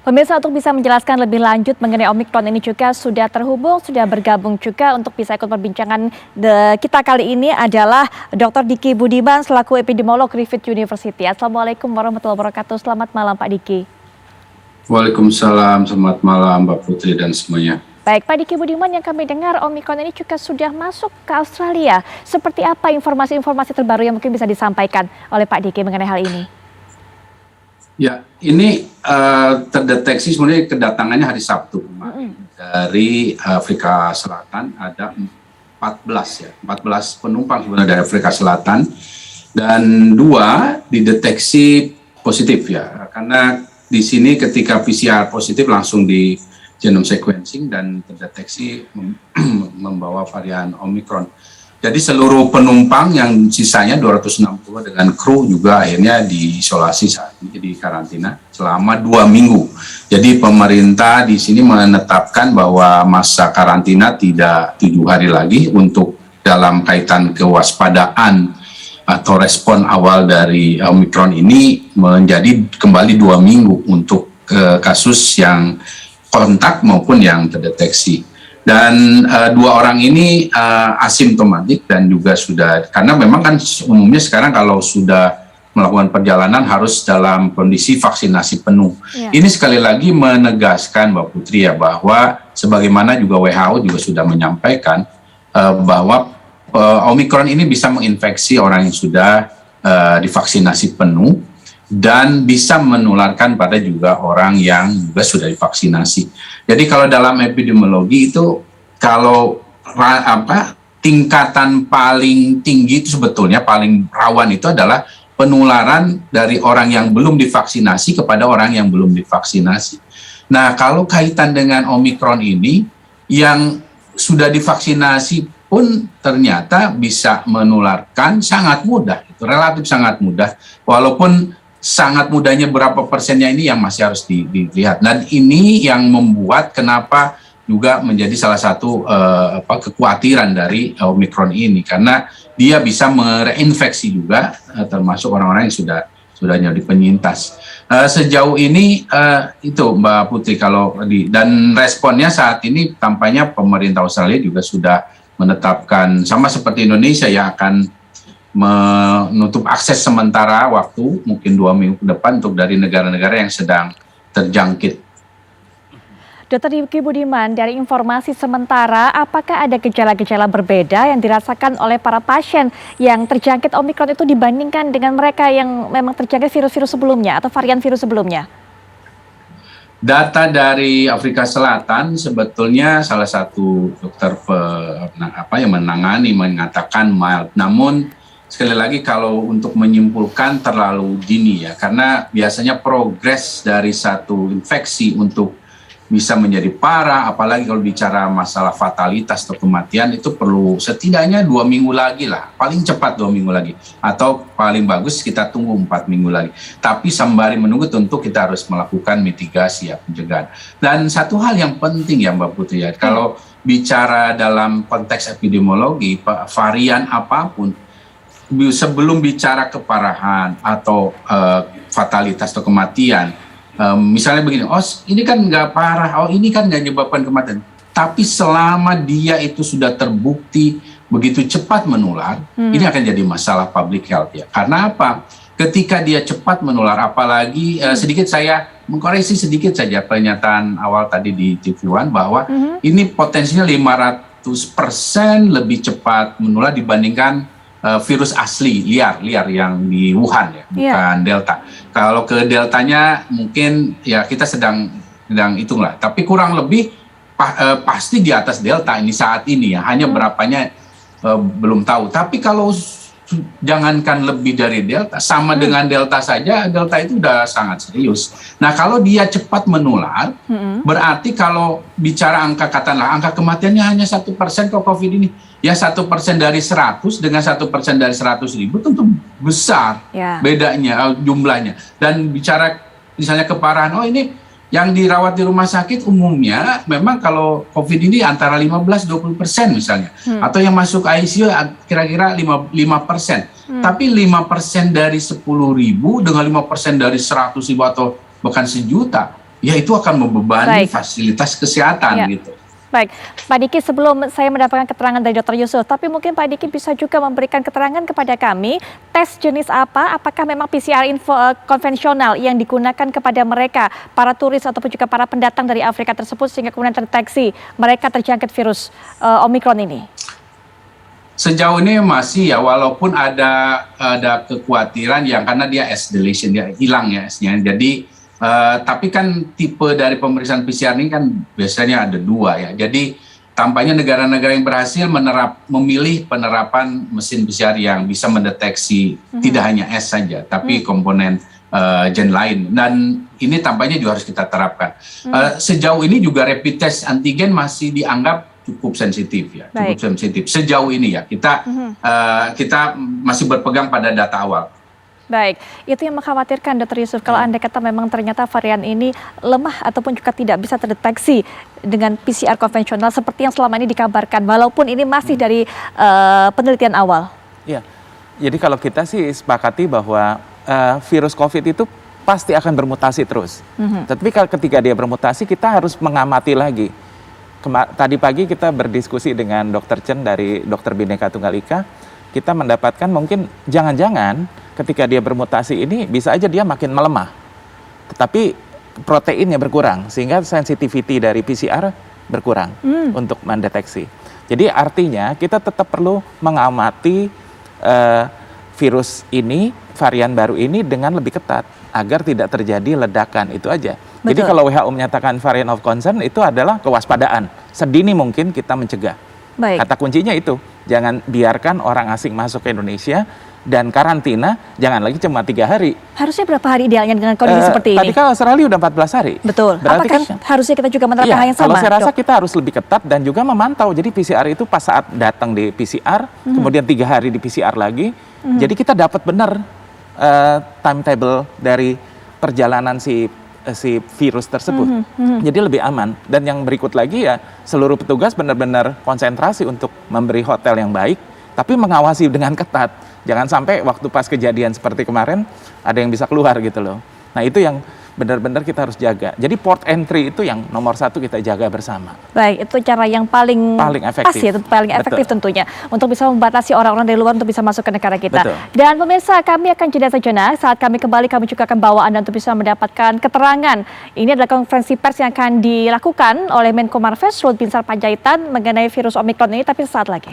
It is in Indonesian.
Pemirsa, untuk bisa menjelaskan lebih lanjut mengenai Omikron ini juga sudah terhubung, sudah bergabung juga untuk bisa ikut perbincangan kita kali ini adalah Dr. Diki Budiman selaku epidemiolog Griffith University. Assalamualaikum warahmatullahi wabarakatuh. Selamat malam Pak Diki. Waalaikumsalam, selamat malam Mbak Putri dan semuanya. Baik, Pak Diki Budiman, yang kami dengar Omikron ini juga sudah masuk ke Australia. Seperti apa informasi-informasi terbaru yang mungkin bisa disampaikan oleh Pak Diki mengenai hal ini? Ya, ini terdeteksi sebenarnya kedatangannya hari Sabtu kemarin dari Afrika Selatan. Ada 14 penumpang sebenarnya dari Afrika Selatan, dan 2 dideteksi positif ya, karena di sini ketika PCR positif langsung di genome sequencing dan terdeteksi membawa varian Omicron. Jadi seluruh penumpang yang sisanya 260 dengan kru juga akhirnya diisolasi saat ini, di karantina selama 2 minggu. Jadi pemerintah di sini menetapkan bahwa masa karantina tidak 7 hari lagi untuk dalam kaitan kewaspadaan atau respon awal dari Omicron ini menjadi kembali 2 minggu untuk kasus yang kontak maupun yang terdeteksi. Dan 2 orang ini asimptomatik dan juga sudah, karena memang kan umumnya sekarang kalau sudah melakukan perjalanan harus dalam kondisi vaksinasi penuh. Ya. Ini sekali lagi menegaskan Mbak Putri ya, bahwa sebagaimana juga WHO juga sudah menyampaikan bahwa Omicron ini bisa menginfeksi orang yang sudah divaksinasi penuh dan bisa menularkan pada juga orang yang juga sudah divaksinasi. Jadi kalau dalam epidemiologi itu, kalau tingkatan paling tinggi itu sebetulnya paling rawan itu adalah penularan dari orang yang belum divaksinasi kepada orang yang belum divaksinasi. Nah, kalau kaitan dengan Omicron ini, yang sudah divaksinasi pun ternyata bisa menularkan sangat mudah, itu relatif sangat mudah, walaupun sangat mudahnya berapa persennya ini yang masih harus dilihat. Dan ini yang membuat kenapa juga menjadi salah satu kekhawatiran dari Omicron ini, karena dia bisa mereinfeksi juga termasuk orang-orang yang sudah jadi penyintas. Sejauh ini itu Mbak Putri, kalau dan responnya saat ini tampaknya pemerintah Australia juga sudah menetapkan sama seperti Indonesia ya, akan menutup akses sementara waktu mungkin 2 minggu ke depan untuk dari negara-negara yang sedang terjangkit. Dr. Diki Budiman, dari informasi sementara, apakah ada gejala-gejala berbeda yang dirasakan oleh para pasien yang terjangkit Omicron itu dibandingkan dengan mereka yang memang terjangkit virus-virus sebelumnya atau varian virus sebelumnya? Data dari Afrika Selatan sebetulnya salah satu dokter yang menangani mengatakan mild, namun sekali lagi kalau untuk menyimpulkan terlalu dini ya, karena biasanya progres dari satu infeksi untuk bisa menjadi parah, apalagi kalau bicara masalah fatalitas atau kematian, itu perlu setidaknya 2 minggu lagi lah, paling cepat 2 minggu lagi, atau paling bagus kita tunggu 4 minggu lagi. Tapi sembari menunggu tentu kita harus melakukan mitigasi ya, pencegahan. Dan satu hal yang penting ya Mbak Putri ya, kalau bicara dalam konteks epidemiologi, varian apapun, sebelum bicara keparahan atau fatalitas atau kematian, misalnya begini, oh ini kan nggak parah, oh ini kan nggak menyebabkan kematian. Tapi selama dia itu sudah terbukti begitu cepat menular, ini akan jadi masalah public health ya. Karena apa? Ketika dia cepat menular, apalagi sedikit saya mengkoreksi sedikit saja pernyataan awal tadi di TV One bahwa ini potensinya 500% lebih cepat menular dibandingkan virus asli liar yang di Wuhan ya, bukan Delta. Kalau ke Deltanya mungkin ya kita sedang hitung lah, tapi kurang lebih pasti di atas Delta ini saat ini ya, hanya berapanya belum tahu. Tapi kalau jangankan lebih dari Delta, sama dengan Delta saja, Delta itu udah sangat serius. Nah kalau dia cepat menular, berarti kalau bicara angka kematiannya hanya 1% kok COVID ini. Ya 1% dari 100 dengan 1% dari 100.000 tentu besar bedanya jumlahnya. Dan bicara misalnya keparahan, oh ini yang dirawat di rumah sakit umumnya memang kalau COVID ini antara 15-20% misalnya, atau yang masuk ICU kira-kira 5%. Tapi 5% dari 10.000 dengan 5% dari 100.000 atau bahkan 1 juta, ya itu akan membebani Baik. fasilitas kesehatan Ya. gitu. Baik, Pak Diki, sebelum saya mendapatkan keterangan dari Dr. Yusuf, tapi mungkin Pak Diki bisa juga memberikan keterangan kepada kami, tes jenis apa, apakah memang PCR konvensional yang digunakan kepada mereka, para turis ataupun juga para pendatang dari Afrika tersebut, sehingga kemudian terdeteksi mereka terjangkit virus Omikron ini? Sejauh ini masih ya, walaupun ada kekhawatiran yang karena dia S deletion, dia hilang ya S-nya. Jadi tapi kan tipe dari pemeriksaan PCR ini kan biasanya ada dua ya. Jadi tampaknya negara-negara yang berhasil memilih penerapan mesin PCR yang bisa mendeteksi tidak hanya S saja, tapi komponen gen lain. Dan ini tampaknya juga harus kita terapkan. Sejauh ini juga rapid test antigen masih dianggap cukup sensitif ya, cukup sensitif. Sejauh ini ya kita masih berpegang pada data awal. Baik, itu yang mengkhawatirkan Dr. Yusuf, kalau Anda kata memang ternyata varian ini lemah ataupun juga tidak bisa terdeteksi dengan PCR konvensional seperti yang selama ini dikabarkan, walaupun ini masih dari penelitian awal. Iya, jadi kalau kita sih sepakati bahwa virus COVID itu pasti akan bermutasi terus. Tapi ketika dia bermutasi kita harus mengamati lagi. Tadi pagi kita berdiskusi dengan Dr. Chen dari Dr. Bhinneka Tunggal Ika, kita mendapatkan mungkin jangan-jangan ketika dia bermutasi ini bisa aja dia makin melemah, tetapi proteinnya berkurang sehingga sensitivity dari PCR berkurang untuk mendeteksi. Jadi artinya kita tetap perlu mengamati virus ini, varian baru ini dengan lebih ketat agar tidak terjadi ledakan, itu aja. Betul. Jadi kalau WHO menyatakan variant of concern itu adalah kewaspadaan, sedini mungkin kita mencegah. Baik. Kata kuncinya itu, jangan biarkan orang asing masuk ke Indonesia dan karantina jangan lagi cuma 3 hari. Harusnya berapa hari idealnya dengan kondisi seperti ini? Tadi kan Australia udah 14 hari. Betul. Berarti Apakah kan, harusnya kita juga menerapkan hal yang sama? kalau saya rasa Dok? kita harus lebih ketat dan juga memantau. Jadi PCR itu pas saat datang di PCR, kemudian 3 hari di PCR lagi. Jadi kita dapat benar timetable dari perjalanan si virus tersebut. Jadi lebih aman. Dan yang berikut lagi ya, seluruh petugas benar-benar konsentrasi untuk memberi hotel yang baik, tapi mengawasi dengan ketat. Jangan sampai waktu pas kejadian seperti kemarin ada yang bisa keluar gitu loh. Nah itu yang benar-benar kita harus jaga. Jadi port entry itu yang nomor 1 kita jaga bersama. Baik, itu cara yang paling efektif. pas ya, paling efektif tentunya untuk bisa membatasi orang-orang dari luar untuk bisa masuk ke negara kita. Betul. Dan pemirsa, kami akan jeda sejenak. Saat kami kembali, kami juga akan bawa Anda untuk bisa mendapatkan keterangan. Ini adalah konferensi pers yang akan dilakukan oleh Menko Marves Luhut Binsar Panjaitan mengenai virus Omikron ini, tapi sesaat lagi.